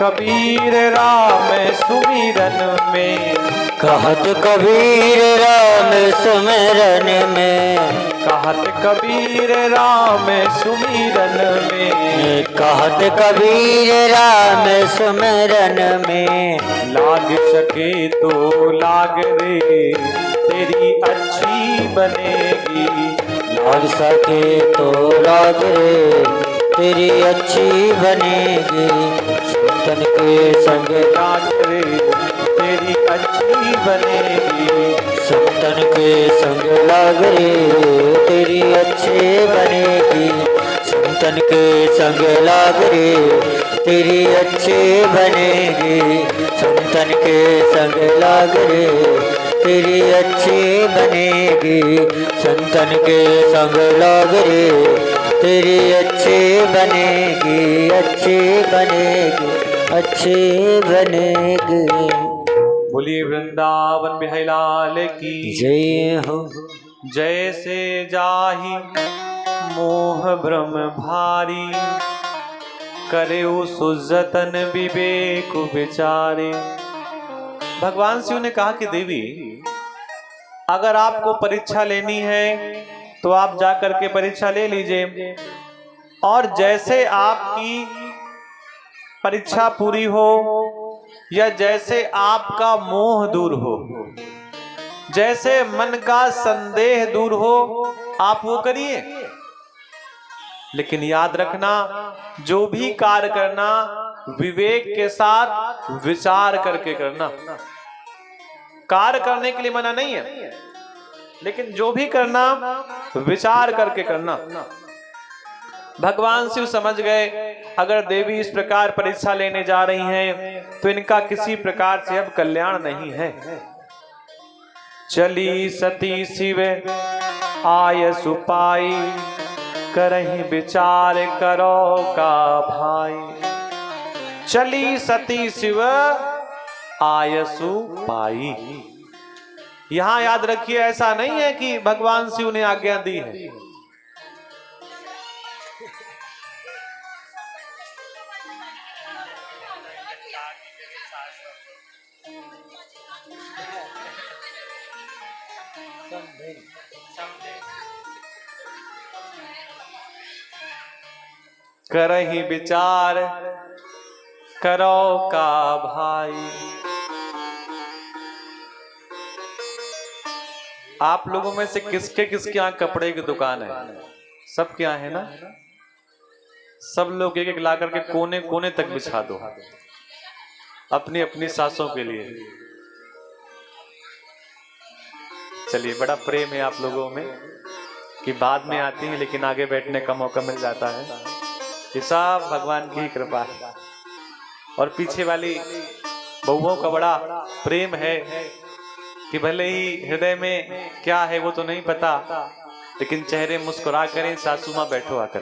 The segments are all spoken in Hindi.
कबीर राम सुमिरन में, कहत कबीर राम सुमिरन में, कहत कबीर राम सुमिरन में, कहत कबीर राम सुमिरन में। लाग सके तो लाग रे तेरी अच्छी बनेगी, लाग सके तो लाग रे तेरी अच्छी बनेगी। संतन के संग लाग रे तेरी अच्छी बनेगी, संतन के संग लाग रे तेरी अच्छी बनेगी। संतन के संग लाग रे तेरी अच्छी बनेगी। संतन के संग लाग रे तेरी अच्छी बनेगी। संतन के संग लाग रे तेरी अच्छी बनेगी, अच्छी बनेगी, अच्छी बनेगी। बोलिए वृंदावन बिहारी लाल की जय हो। जैसे जाहि मोह भ्रम भारी, करे सुजतन विवेक विचारे। भगवान शिव ने कहा कि देवी, अगर आपको परीक्षा लेनी है तो आप जाकर के परीक्षा ले लीजिए, और जैसे आपकी परीक्षा पूरी हो या जैसे आपका मोह दूर हो, जैसे मन का संदेह दूर हो, आप वो करिए। लेकिन याद रखना, जो भी कार्य करना विवेक के साथ विचार करके करना। कार्य करने के लिए मना नहीं है, लेकिन जो भी करना विचार करके करना। भगवान शिव समझ गए, अगर देवी इस प्रकार परीक्षा लेने जा रही हैं तो इनका किसी प्रकार से अब कल्याण नहीं है। चली सती शिव आय सुपाई, करहि विचार करो का भाई। चली सती शिव आयसु पाई। यहां याद रखिए, ऐसा नहीं है कि भगवान शिव ने आज्ञा दी है। करहि विचार करो का भाई। आप लोगों में से किसके किसके यहाँ कपड़े की दुकान है? सबके यहाँ है ना? सब लोग एक एक ला करके कोने कोने तक बिछा दो, अपनी अपनी सासों के लिए। चलिए, बड़ा प्रेम है आप लोगों में कि बाद में आती है लेकिन आगे बैठने का मौका मिल जाता है। ये सब भगवान की कृपा है। और पीछे वाली बहुओं का बड़ा प्रेम है कि भले ही हृदय में क्या है वो तो नहीं पता, लेकिन चेहरे मुस्कुरा करें, सासू मां बैठो आकर।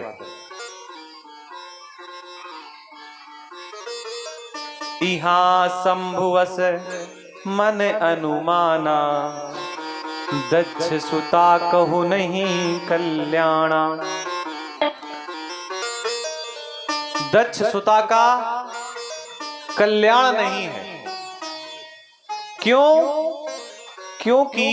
इहा शंभुवस मन अनुमाना, दक्ष सुता कहु नहीं कल्याणा। दक्ष सुता का कल्याण नहीं है। क्यों? क्योंकि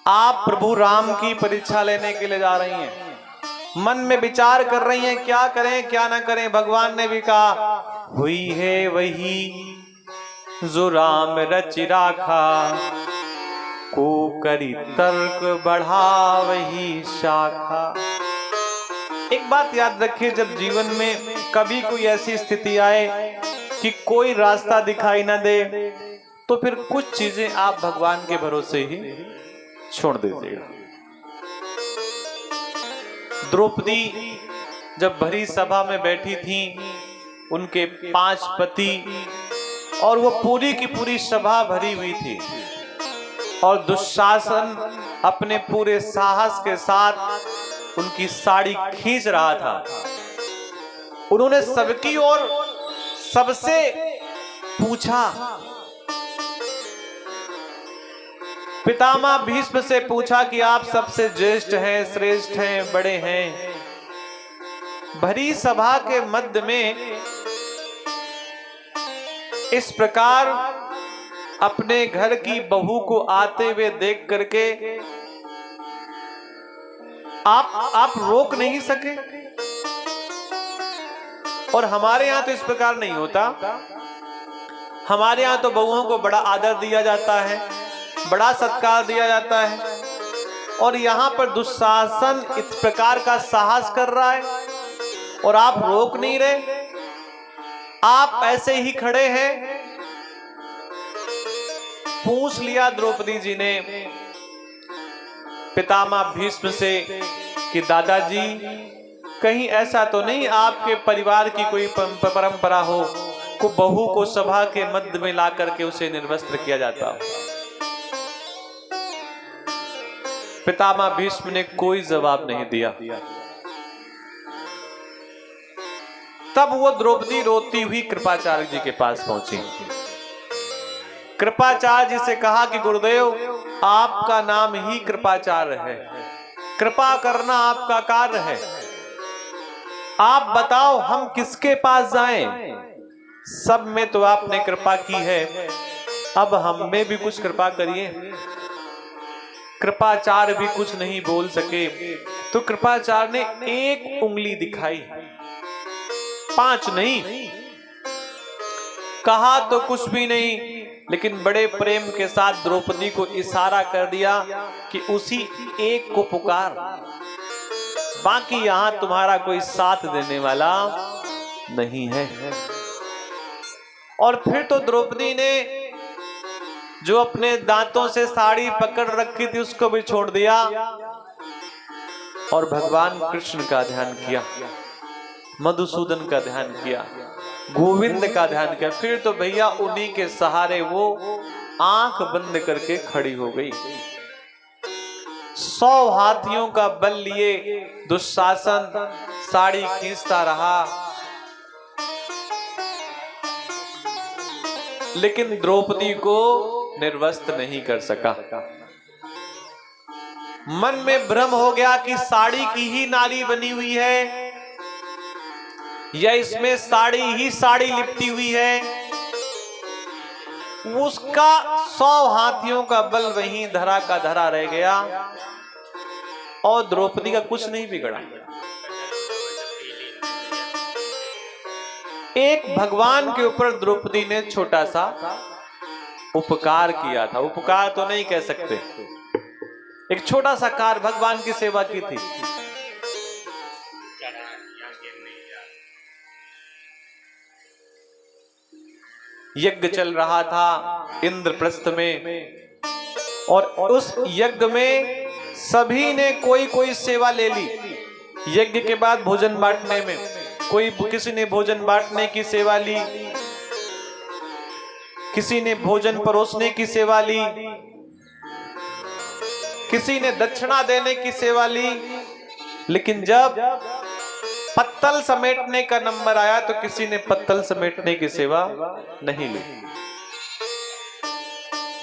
आप प्रभु राम की परीक्षा लेने के लिए जा रही हैं। मन में विचार कर रही हैं, क्या करें क्या ना करें। भगवान ने भी कहा, हुई है वही जो राम रचि राखा, को करी तर्क बढ़ा वही शाखा। एक बात याद रखिए, जब जीवन में कभी कोई ऐसी स्थिति आए कि कोई रास्ता दिखाई ना दे, तो फिर कुछ चीजें आप भगवान के भरोसे ही छोड़ दीजिएगा। द्रौपदी जब भरी सभा में बैठी थी, उनके 5 पति, और वो पूरी की पूरी सभा भरी हुई थी, और दुशासन अपने पूरे साहस के साथ उनकी साड़ी खींच रहा था। उन्होंने सबकी ओर सबसे पूछा, पितामह भीष्म से पूछा कि आप सबसे ज्येष्ठ हैं, श्रेष्ठ हैं, बड़े हैं। भरी सभा के मध्य में इस प्रकार अपने घर की बहू को आते हुए देख करके आप रोक नहीं सके। और हमारे यहां तो इस प्रकार नहीं होता। हमारे यहां तो बहुओं को बड़ा आदर दिया जाता है, बड़ा सत्कार दिया जाता है। और यहां पर दुशासन इस प्रकार का साहस कर रहा है और आप रोक नहीं रहे, आप ऐसे ही खड़े हैं। पूछ लिया द्रौपदी जी ने पितामह भीष्म से कि दादाजी कहीं ऐसा तो नहीं आपके परिवार की कोई परंपरा हो को बहू को सभा के मध्य में ला करके उसे निर्वस्त्र किया जाता हो। पितामह भीष्म ने कोई जवाब नहीं दिया। तब वो द्रौपदी रोती हुई कृपाचार्य जी के पास पहुंची। कृपाचार्य जी से कहा कि गुरुदेव आपका नाम ही कृपाचार्य है, कृपा करना आपका कार्य है, आप बताओ हम किसके पास जाएं? सब में तो आपने कृपा की है, अब हम में भी कुछ कृपा करिए। कृपाचार्य भी कुछ नहीं बोल सके तो कृपाचार्य ने एक उंगली दिखाई, 5 नहीं। कहा तो कुछ भी नहीं, लेकिन बड़े प्रेम के साथ द्रौपदी को इशारा कर दिया कि उसी एक को पुकार, बाकी यहां तुम्हारा कोई साथ देने वाला नहीं है। और फिर तो द्रौपदी ने जो अपने दांतों से साड़ी पकड़ रखी थी उसको भी छोड़ दिया और भगवान कृष्ण का ध्यान किया, मधुसूदन का ध्यान किया, गोविंद का ध्यान किया। फिर तो भैया उन्हीं के सहारे वो आंख बंद करके खड़ी हो गई। 100 हाथियों का बल लिए दुशासन साड़ी खींचता रहा, लेकिन द्रौपदी को निर्वस्त्र नहीं कर सका। मन में भ्रम हो गया कि साड़ी की ही नारी बनी हुई है या इसमें साड़ी ही साड़ी लिपटी हुई है। उसका 100 हाथियों का बल वहीं धरा का धरा रह गया और द्रौपदी का कुछ नहीं बिगड़ा। एक भगवान के ऊपर द्रौपदी ने छोटा सा उपकार किया था। उपकार तो नहीं कह सकते, एक छोटा सा कार्य, भगवान की सेवा की थी। यज्ञ चल रहा था इंद्रप्रस्थ में और उस यज्ञ में सभी ने कोई कोई सेवा ले ली। यज्ञ के बाद भोजन बांटने में किसी ने भोजन बांटने की सेवा ली, किसी ने भोजन परोसने की सेवा ली, किसी ने दक्षिणा देने की सेवा ली। लेकिन जब पत्तल समेटने का नंबर आया तो किसी ने पत्तल समेटने की सेवा नहीं ली।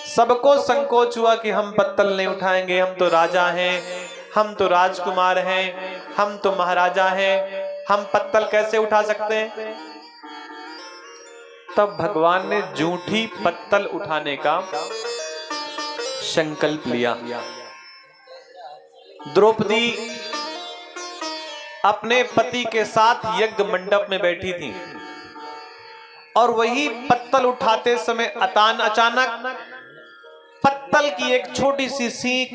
सबको संकोच हुआ कि हम पत्तल नहीं उठाएंगे, हम तो राजा हैं, हम तो राजकुमार हैं, हम तो महाराजा हैं, हम पत्तल कैसे उठा सकते हैं। तब भगवान ने जूठी पत्तल उठाने का संकल्प लिया। द्रौपदी अपने पति के साथ यज्ञ मंडप में बैठी थी और वही पत्तल उठाते समय अचानक पत्तल की एक छोटी सी सीख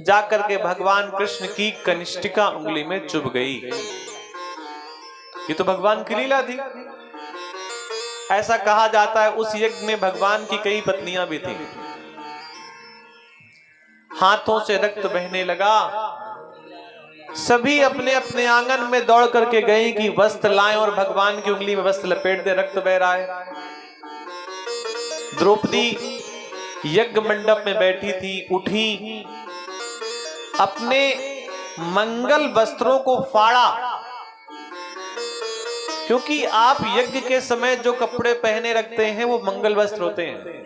जाकर के भगवान कृष्ण की कनिष्ठिका उंगली में चुभ गई। ये तो भगवान की लीला थी। ऐसा कहा जाता है उस यज्ञ में भगवान की कई पत्नियां भी थीं। हाथों से रक्त बहने लगा। सभी अपने अपने आंगन में दौड़ करके गए कि वस्त्र लाएं और भगवान की उंगली में वस्त्र लपेट दे, रक्त बह रहा है। द्रौपदी यज्ञ मंडप में बैठी थी, उठी, अपने मंगल वस्त्रों को फाड़ा, क्योंकि आप यज्ञ के समय जो कपड़े पहने रखते हैं वो मंगल वस्त्र होते हैं।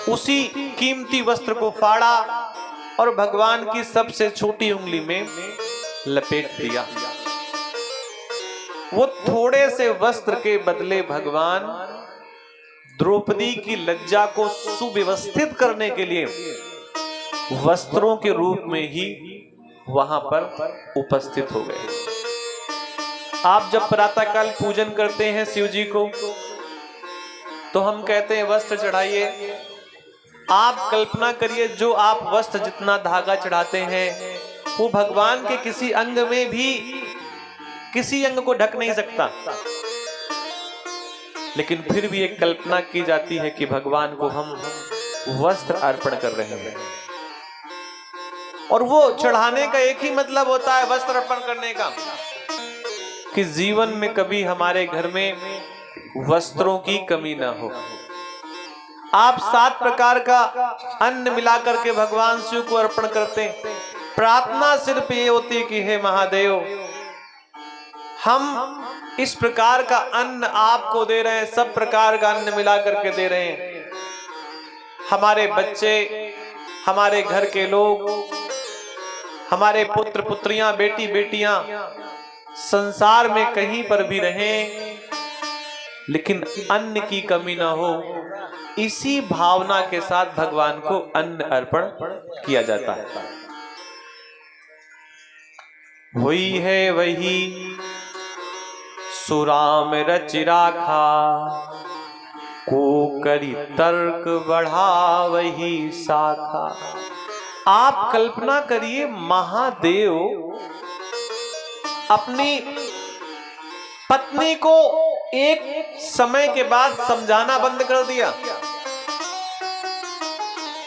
उसी कीमती वस्त्र को फाड़ा और भगवान की सबसे छोटी उंगली में लपेट दिया। वो थोड़े से वस्त्र के बदले भगवान द्रौपदी की लज्जा को सुव्यवस्थित करने के लिए वस्त्रों के रूप में ही वहां पर उपस्थित हो गए। आप जब प्रातःकाल पूजन करते हैं शिव जी को तो हम कहते हैं वस्त्र चढ़ाइए। आप कल्पना करिए, जो आप वस्त्र जितना धागा चढ़ाते हैं वो भगवान के किसी अंग में भी किसी अंग को ढक नहीं सकता, लेकिन फिर भी एक कल्पना की जाती है कि भगवान को हम वस्त्र अर्पण कर रहे हैं। और वो चढ़ाने का एक ही मतलब होता है वस्त्र अर्पण करने का, कि जीवन में कभी हमारे घर में वस्त्रों की कमी ना हो। आप 7 प्रकार का अन्न मिलाकर के भगवान शिव को अर्पण करते हैं। प्रार्थना सिर्फ ये होती है कि हे महादेव, हम इस प्रकार का अन्न आपको दे रहे हैं, सब प्रकार का अन्न मिला करके दे रहे हैं। हमारे बच्चे, हमारे घर के लोग, हमारे पुत्र पुत्रियां, बेटी बेटियां संसार में कहीं पर भी रहें लेकिन अन्न की कमी ना हो, इसी भावना के साथ भगवान को अन्न अर्पण किया जाता है। वही है वही सुराम रच राखा, को करी तर्क बढ़ा वही शाखा। आप कल्पना करिए, महादेव अपनी पत्नी को एक समय के बाद समझाना बंद कर दिया,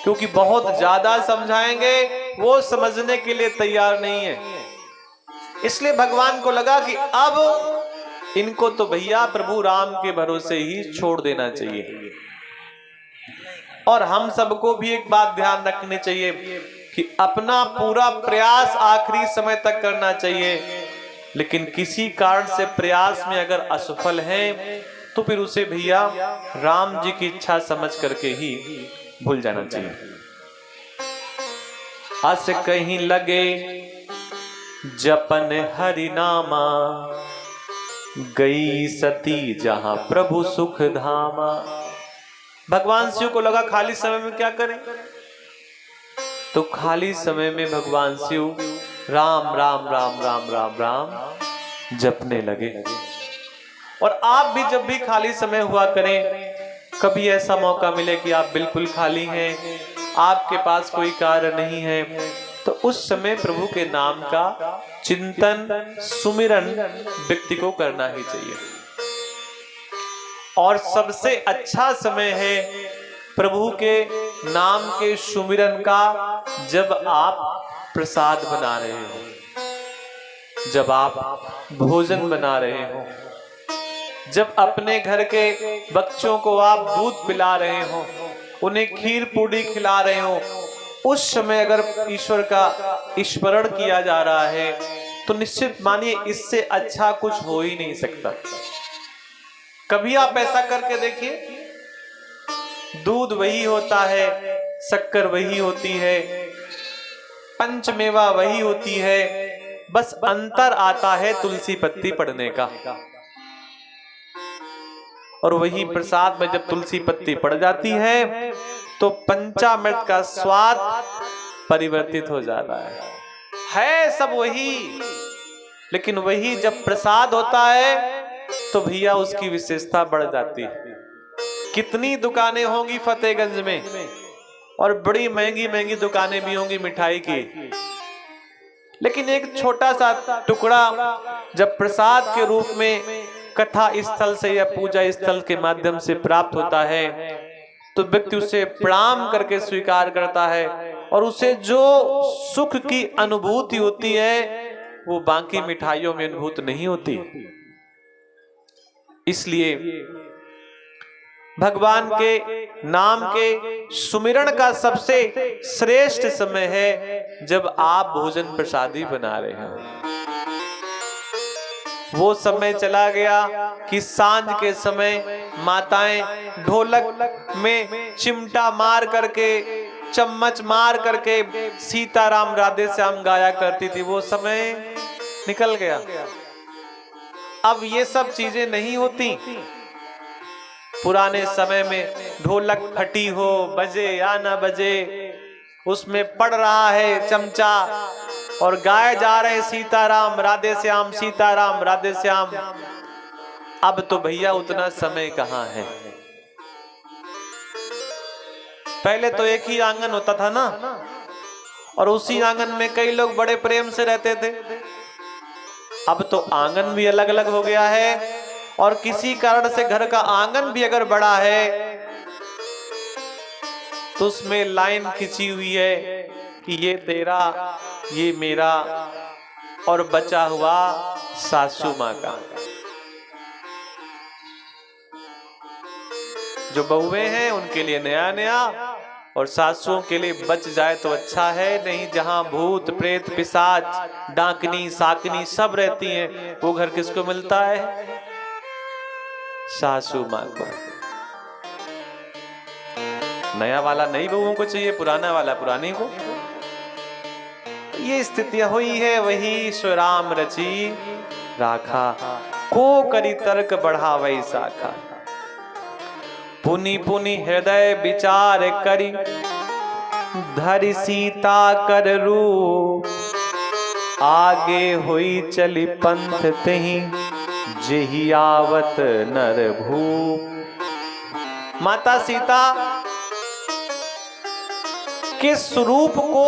क्योंकि बहुत ज्यादा समझाएंगे वो समझने के लिए तैयार नहीं है। इसलिए भगवान को लगा कि अब इनको तो भैया प्रभु राम के भरोसे ही छोड़ देना चाहिए। और हम सबको भी एक बात ध्यान रखनी चाहिए कि अपना पूरा प्रयास आखिरी समय तक करना चाहिए, लेकिन किसी कारण से प्रयास में अगर असफल हैं तो फिर उसे भैया राम जी की इच्छा समझ करके ही भूल जाना चाहिए। अस कहीं लगे जपन हरि नामा, गई सती जहां प्रभु सुख धामा। भगवान शिव को लगा खाली समय में क्या करें, तो खाली समय में भगवान शिव राम राम राम राम राम राम जपने लगे। और आप भी जब भी खाली समय हुआ करें, कभी ऐसा मौका मिले कि आप बिल्कुल खाली हैं, आपके पास कोई कार्य नहीं है, तो उस समय प्रभु के नाम का चिंतन सुमिरन व्यक्ति को करना ही चाहिए। और सबसे अच्छा समय है प्रभु के नाम के सुमिरन का जब आप प्रसाद बना रहे हो, जब आप भोजन बना रहे हो, जब अपने घर के बच्चों को आप दूध पिला रहे हो, उन्हें खीर पूड़ी खिला रहे हो, उस समय अगर ईश्वर का स्मरण किया जा रहा है तो निश्चित मानिए इससे अच्छा कुछ हो ही नहीं सकता। कभी आप ऐसा करके देखिए, दूध वही होता है, शक्कर वही होती है, पंचमेवा वही होती है, बस अंतर आता है तुलसी पत्ती पड़ने का। और वही प्रसाद में जब तुलसी पत्ती पड़ जाती है तो पंचामृत का स्वाद परिवर्तित हो जाता है सब वही, लेकिन वही जब प्रसाद होता है तो भैया उसकी विशेषता बढ़ जाती है। कितनी दुकानें होंगी फतेहगंज में, और बड़ी महंगी महंगी दुकानें भी होंगी मिठाई की, लेकिन एक छोटा सा टुकड़ा जब प्रसाद के रूप में कथा स्थल से या पूजा स्थल के माध्यम से प्राप्त होता है तो व्यक्ति उसे प्रणाम करके स्वीकार करता है, और उसे जो सुख की अनुभूति होती है वो बाकी मिठाइयों में अनुभूत नहीं होती। इसलिए भगवान के नाम के सुमिरन का सबसे श्रेष्ठ समय है जब आप भोजन प्रसादी बना रहे हैं। वो समय चला गया कि सांझ के समय माताएं ढोलक में चिमटा मार करके, चम्मच मार करके सीताराम राधे श्याम गाया करती थी। वो समय निकल गया। अब ये सब चीजें नहीं होती। पुराने समय में ढोलक फटी हो, बजे या ना बजे, उसमें पड़ रहा है चमचा और गाए जा रहे सीताराम राधे श्याम, सीताराम राधे श्याम। अब तो भैया उतना समय कहाँ है। पहले तो एक ही आंगन होता था ना, और उसी आंगन में कई लोग बड़े प्रेम से रहते थे। अब तो आंगन भी अलग अलग हो गया है, और किसी कारण से घर का आंगन भी अगर बड़ा है तो उसमें लाइन खिंची हुई है कि ये तेरा, ये मेरा, और बचा हुआ सासू माँ का। जो बहुएं हैं उनके लिए नया नया, और सासुओं के लिए बच जाए तो अच्छा है, नहीं जहां भूत प्रेत पिशाच डाकनी साकनी सब रहती हैं, वो घर किसको मिलता है? सासू माँ को। नया वाला नई बहुओं को चाहिए, पुराना वाला पुरानी को। ये स्थितियां हुई है। वही श्री राम रची राखा, को करी तर्क बढ़ावई शाखा। पुनि पुनि हृदय विचार करी, धरि सीता कर रूप। आगे हुई चली पंथ तेहि, जेहि आवत नर भूप। माता सीता के स्वरूप को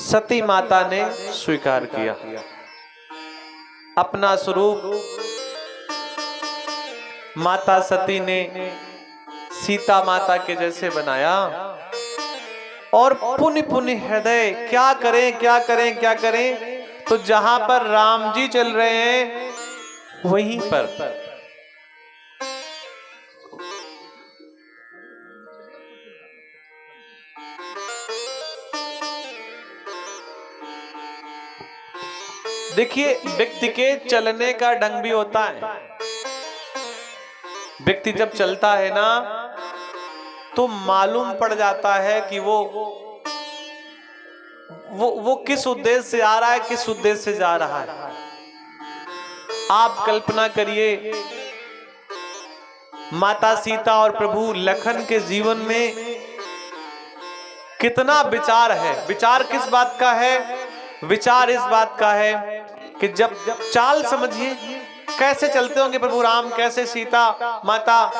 सती माता ने स्वीकार किया। अपना स्वरूप माता सती ने सीता माता के जैसे बनाया, और पुनि पुनि हृदय, क्या करें क्या करें क्या करें, तो जहां पर राम जी चल रहे हैं वहीं पर देखिए, व्यक्ति के चलने का ढंग भी होता है। व्यक्ति जब चलता है ना तो मालूम पड़ जाता है कि वो किस उद्देश्य से आ रहा है, किस उद्देश्य से जा रहा है। आप कल्पना करिए, माता सीता और प्रभु लखन के जीवन में कितना विचार है। विचार किस बात का है? विचार इस बात का है कि जब चाल समझिए, कैसे चलते होंगे प्रभु राम, कैसे सीता माता,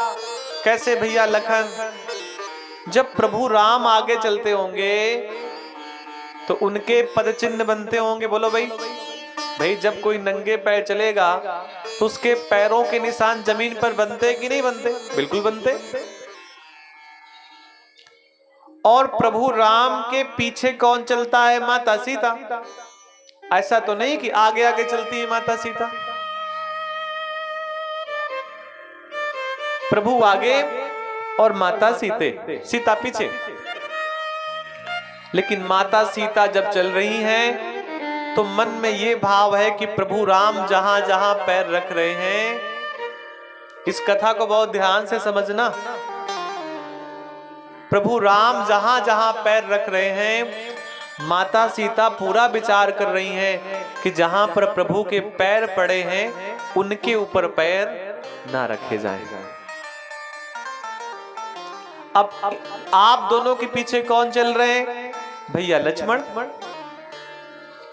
कैसे भैया लखन। जब प्रभु राम आगे चलते होंगे तो उनके पद चिन्ह बनते होंगे। बोलो भाई, जब कोई नंगे पैर चलेगा तो उसके पैरों के निशान जमीन पर बनते कि नहीं बनते? बिल्कुल बनते। और प्रभु राम के पीछे कौन चलता है? माता सीता। ऐसा तो नहीं कि आगे आगे चलती है माता सीता। प्रभु आगे और माता सीता पीछे। लेकिन माता सीता जब चल रही हैं तो मन में ये भाव है कि प्रभु राम जहां जहां पैर रख रहे हैं, इस कथा को बहुत ध्यान से समझना। प्रभु राम जहां जहां पैर रख रहे हैं, माता सीता पूरा विचार कर रही हैं कि जहां पर प्रभु के पैर पड़े हैं उनके ऊपर पैर ना रखे जाएगा। अब आप दोनों के पीछे कौन चल रहे हैं? भैया लक्ष्मण।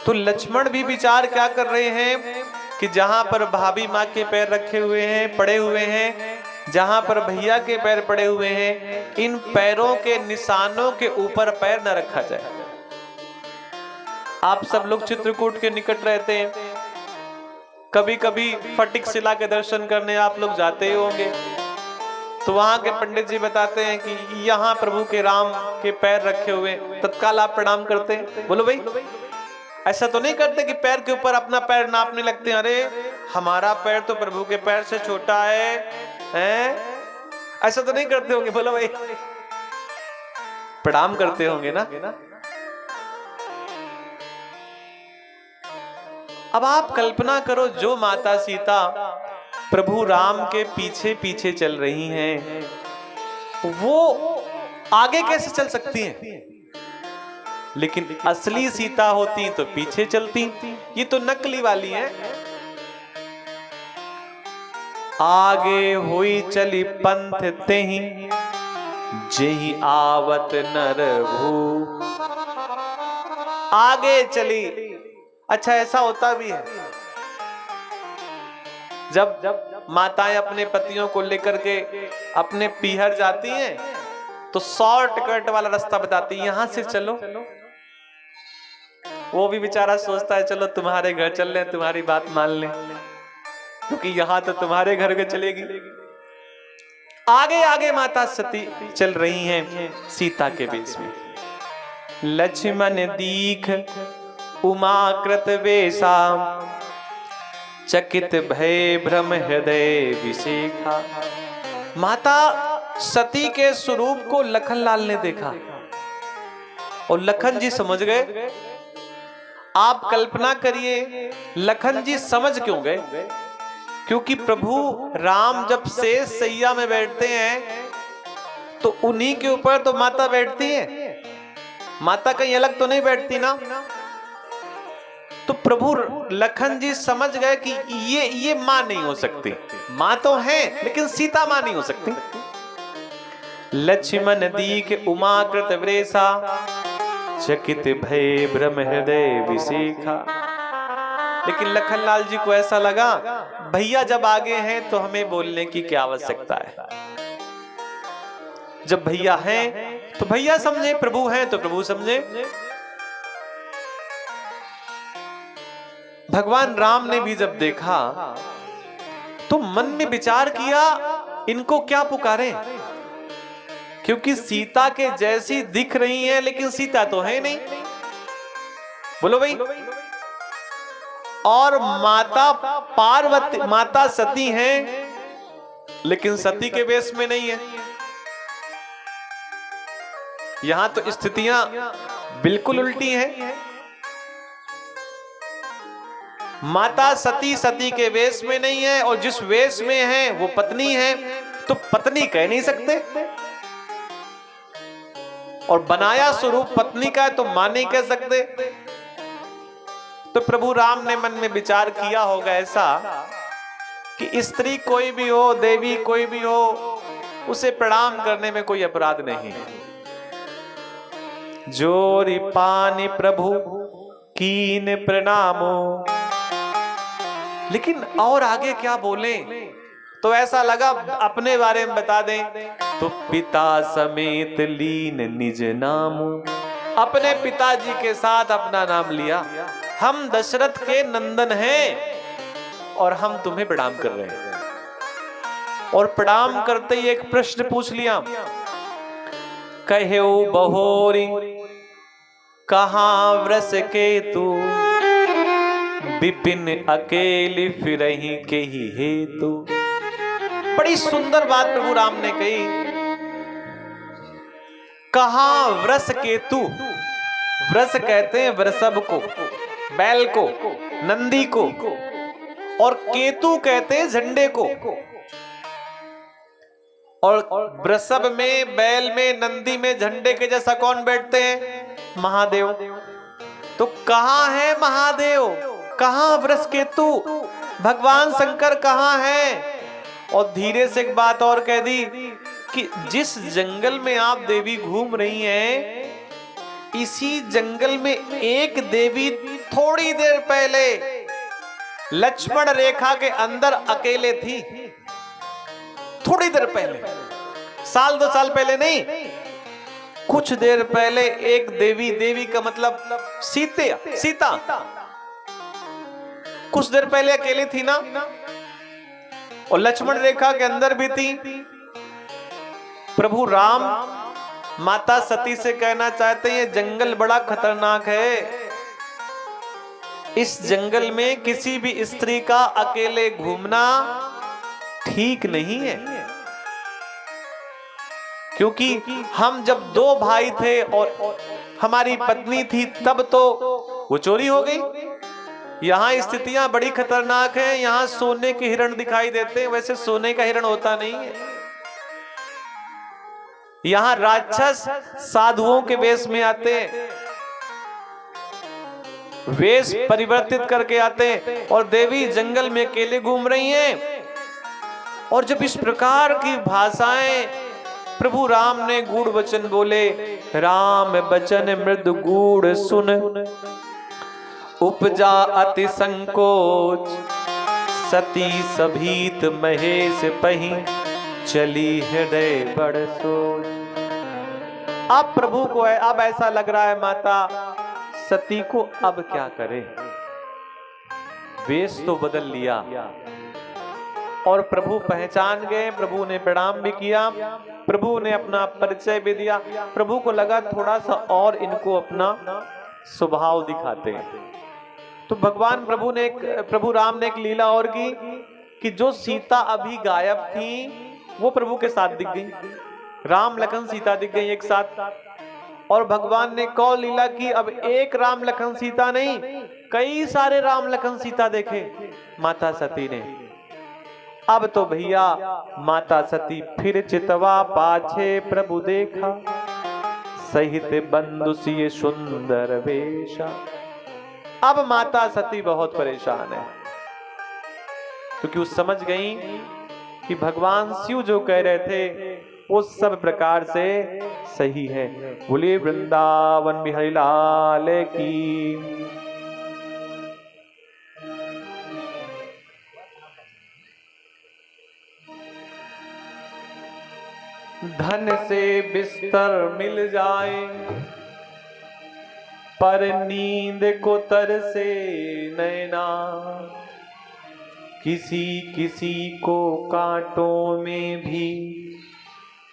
तो लक्ष्मण भी विचार क्या कर रहे हैं कि जहां पर भाभी माँ के पैर रखे हुए हैं, पड़े हुए हैं, जहां पर भैया के पैर पड़े हुए हैं, इन पैरों के निशानों के ऊपर पैर न रखा जाए। आप सब लोग चित्रकूट के निकट रहते हैं, कभी कभी फटिक शिला के दर्शन करने आप लोग जाते ही होंगे। तो वहां के पंडित जी बताते हैं कि यहाँ प्रभु के राम के पैर रखे हुए, तत्काल आप प्रणाम करते हैं। बोलो भाई, ऐसा तो नहीं करते कि पैर के ऊपर अपना पैर नापने लगते हैं? अरे हमारा पैर तो प्रभु के पैर से छोटा है, ऐसा तो नहीं करते होंगे? बोलो भाई, प्रणाम करते होंगे ना। अब आप कल्पना करो, जो माता सीता प्रभु राम के पीछे पीछे चल रही हैं, वो आगे कैसे चल सकती हैं? लेकिन असली सीता होती तो पीछे चलती। ये तो नकली वाली है। आगे हुई चली पंथ तेहि, जेहि आवत नर भू। आगे चली। अच्छा, ऐसा होता भी है जब माताएं अपने पतियों को लेकर के अपने पीहर जाती हैं तो शॉर्टकट वाला रास्ता बताती है, यहां से चलो। वो भी बेचारा सोचता है चलो तुम्हारे घर चल लें, तुम्हारी बात मान लें, क्योंकि यहां तो तुम्हारे घर के चलेगी। आगे आगे माता सती चल रही हैं सीता के वेश में। लक्ष्मण दीख उमाकृत वेशा, चकित भय भ्रम हृदय विशेखा। माता सती के स्वरूप को लखनलाल ने देखा और लखन जी समझ गए। आप कल्पना करिए लखन जी समझ क्यों गए? क्योंकि प्रभु राम जब शेष सैया में बैठते हैं तो उन्हीं के ऊपर तो माता बैठती है, माता कहीं अलग तो नहीं बैठती ना। तो प्रभु लखन जी समझ गए कि ये मां नहीं हो सकती। मां तो है लेकिन सीता मां नहीं हो सकती। लक्ष्मण दीख उमाकृत वृषा, चकित भय भ्रम हृदय विशेखा। लेकिन लखनलाल जी को ऐसा लगा भैया जब आगे हैं तो हमें बोलने की क्या आवश्यकता है। जब भैया हैं तो भैया समझे, प्रभु हैं तो प्रभु समझे। भगवान राम ने भी जब देखा तो मन में विचार किया इनको क्या पुकारें, क्योंकि सीता के जैसी दिख रही है लेकिन सीता तो है नहीं। बोलो भाई। और माता पार्वती, माता सती हैं लेकिन सती के वेश में नहीं है। यहां तो स्थितियां बिल्कुल उल्टी हैं। माता सती सती के वेश में नहीं है और जिस वेश में है वो पत्नी है, तो पत्नी कह नहीं सकते। और बनाया स्वरूप पत्नी का है तो मां नहीं कह सकते। तो प्रभु राम ने मन में विचार किया होगा ऐसा कि स्त्री कोई भी हो, देवी कोई भी हो, उसे प्रणाम करने में कोई अपराध नहीं। जोरी पानी प्रभु कीन प्रणामो। लेकिन और आगे क्या बोले तो ऐसा लगा अपने बारे में बता दें तो पिता समेत लीन निज नाम। अपने पिताजी के साथ अपना नाम लिया। हम दशरथ के नंदन हैं और हम तुम्हें प्रणाम कर रहे हैं। और प्रणाम करते ही एक प्रश्न पूछ लिया, कहो बहोरी कहां वृष के तू, विपिन अकेली फिरही के ही हेतु। बड़ी सुंदर बात प्रभु राम ने कही। कहां वृष केतु, वृष कहते हैं वृषभ को, बैल को, नंदी को, और केतु कहते हैं झंडे को। और वृषभ में, बैल में, नंदी में, झंडे के जैसा कौन बैठते हैं? महादेव। तो कहां है महादेव, कहां वृष केतु, भगवान शंकर कहां है? और धीरे से एक बात और कह दी कि जिस जंगल में आप देवी घूम रही हैं, इसी जंगल में एक देवी थोड़ी देर पहले लक्ष्मण रेखा के अंदर अकेले थी। थोड़ी देर पहले, साल 2 साल पहले नहीं, कुछ देर पहले एक देवी, देवी का मतलब सीता कुछ देर पहले अकेली थी ना, और लक्ष्मण रेखा के अंदर भी थी। प्रभु राम माता सती से कहना चाहते हैं जंगल बड़ा खतरनाक है, इस जंगल में किसी भी स्त्री का अकेले घूमना ठीक नहीं है। क्योंकि हम जब 2 भाई थे और हमारी पत्नी थी तब तो वो चोरी हो गई। यहाँ स्थितियां बड़ी खतरनाक हैं। यहाँ सोने के हिरण दिखाई देते हैं, वैसे सोने का हिरण होता नहीं है। यहाँ राक्षस साधुओं के वेश में आते हैं, वेश परिवर्तित करके आते हैं, और देवी जंगल में अकेले घूम रही हैं। और जब इस प्रकार की भाषाएं प्रभु राम ने गूढ़ वचन बोले, राम बचन मृदु गूढ़ सुन, उपजा अति संकोच, सती सभीत महेश पही, चली हृदय बड़ सोच। अब प्रभु को अब ऐसा लग रहा है माता सती को अब क्या करे, वेश तो बदल लिया और प्रभु पहचान गए, प्रभु ने प्रणाम भी किया, प्रभु ने अपना परिचय भी दिया। प्रभु को लगा थोड़ा सा और इनको अपना स्वभाव दिखाते हैं। तो भगवान प्रभु राम ने एक लीला और की कि जो सीता अभी गायब थी वो प्रभु के साथ दिख गई, राम लखन सीता दिख गई एक साथ। और भगवान ने कौन लीला की, अब एक राम लखन सीता नहीं, कई सारे राम लखन सीता देखे माता सती ने। अब तो भैया माता सती फिर चितवा पाछे प्रभु देखा, सहित बंधु सिय सुंदर वेशा। अब माता सती बहुत परेशान है, क्योंकि वो समझ गई कि भगवान शिव जो कह रहे थे वो सब प्रकार से सही है। बोलिए वृंदावन बिहारी लाल की। धन से बिस्तर मिल जाए पर नींद को तरसे नैना, किसी किसी को कांटों में भी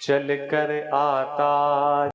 चल कर आता